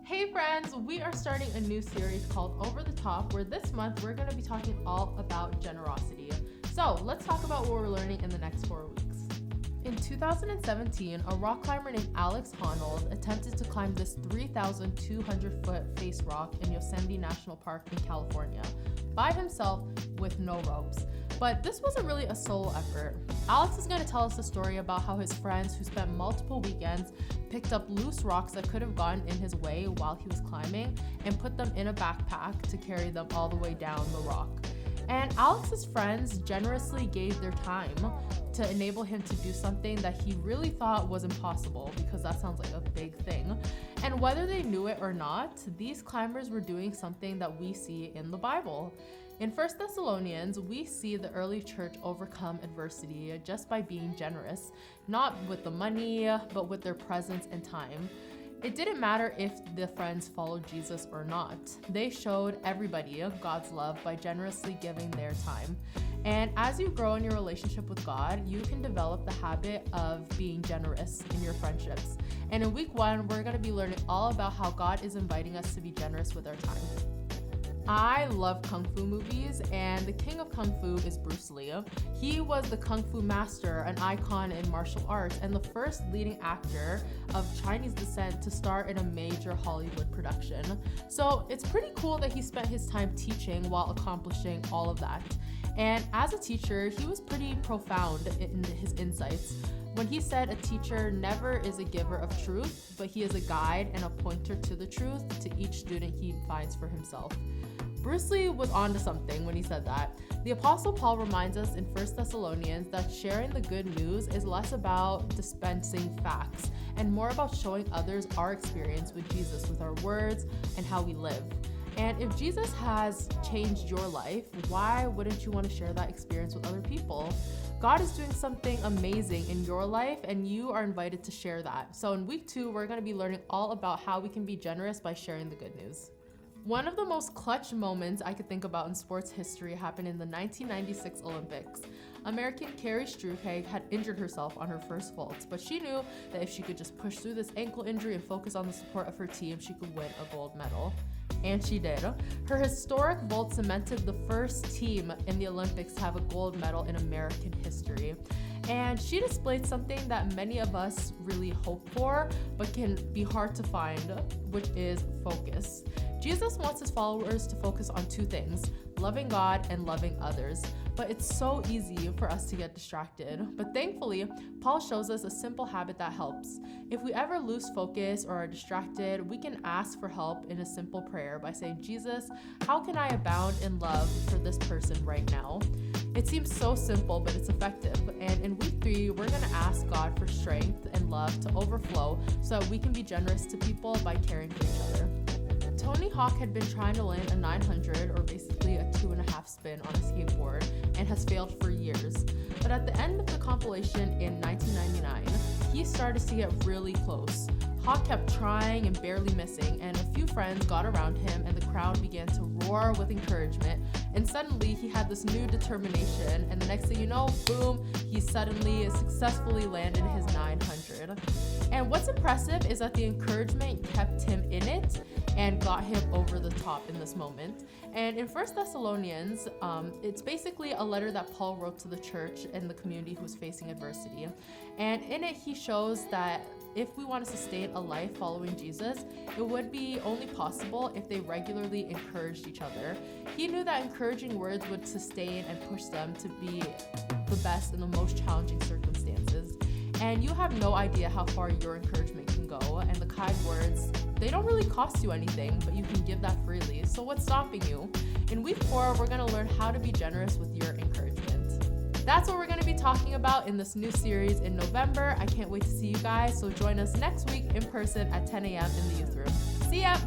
Hey friends, we are starting a new series called Over the Top, where this month we're going to be talking all about generosity. So let's talk about what we're learning in the next 4 weeks. In 2017, a rock climber named Alex Honnold attempted to climb this 3,200-foot face rock in Yosemite National Park in California by himself with no ropes. But this wasn't really a solo effort. Alex is going to tell us a story about how his friends who spent multiple weekends picked up loose rocks that could have gotten in his way while he was climbing and put them in a backpack to carry them all the way down the rock. And Alex's friends generously gave their time to enable him to do something that he really thought was impossible, because that sounds like a big thing. And whether they knew it or not, these climbers were doing something that we see in the Bible. In 1 Thessalonians, we see the early church overcome adversity just by being generous, not with the money, but with their presence and time. It didn't matter if the friends followed Jesus or not. They showed everybody God's love by generously giving their time. And as you grow in your relationship with God, you can develop the habit of being generous in your friendships. And in week 1, we're going to be learning all about how God is inviting us to be generous with our time. I love Kung Fu movies, and the king of Kung Fu is Bruce Lee. He was the Kung Fu master, an icon in martial arts, and the first leading actor of Chinese descent to star in a major Hollywood production. So it's pretty cool that he spent his time teaching while accomplishing all of that. And as a teacher, he was pretty profound in his insights when he said a teacher never is a giver of truth, but he is a guide and a pointer to the truth to each student he finds for himself. Bruce Lee was onto something when he said that. The Apostle Paul reminds us in 1 Thessalonians that sharing the good news is less about dispensing facts and more about showing others our experience with Jesus with our words and how we live. And if Jesus has changed your life, why wouldn't you want to share that experience with other people? God is doing something amazing in your life, and you are invited to share that. So in week 2, we're going to be learning all about how we can be generous by sharing the good news. One of the most clutch moments I could think about in sports history happened in the 1996 Olympics. American Carrie Struhake had injured herself on her first vault, but she knew that if she could just push through this ankle injury and focus on the support of her team, she could win a gold medal. And she did. Her historic vault cemented the first team in the Olympics to have a gold medal in American history. And she displayed something that many of us really hope for, but can be hard to find, which is focus. Jesus wants his followers to focus on 2 things, loving God and loving others. But it's so easy for us to get distracted. But thankfully, Paul shows us a simple habit that helps. If we ever lose focus or are distracted, we can ask for help in a simple prayer by saying, Jesus, how can I abound in love for this person right now? It seems so simple, but it's effective. And in week 3, we're going to ask God for strength and love to overflow so that we can be generous to people by caring for each other. Tony Hawk had been trying to land a 900, or basically a 2.5 spin, on a skateboard and has failed for years. But at the end of the compilation in 1999, he started to get really close. Hawk kept trying and barely missing, and a few friends got around him and the crowd began to roar with encouragement. And suddenly he had this new determination, and the next thing you know, boom, he suddenly successfully landed his 900. And what's impressive is that the encouragement kept him in it and got him over the top in this moment. And in 1 Thessalonians, it's basically a letter that Paul wrote to the church and the community who was facing adversity. And in it, he shows that if we want to sustain a life following Jesus, it would be only possible if they regularly encouraged each other. He knew that encouraging words would sustain and push them to be the best in the most challenging circumstances. And you have no idea how far your encouragement can go, and the kind words, they don't really cost you anything, but you can give that freely. So what's stopping you? In week 4, we're going to learn how to be generous with your encouragement. That's what we're going to be talking about in this new series in November. I can't wait to see you guys, so join us next week in person at 10 a.m. in the youth room. See ya!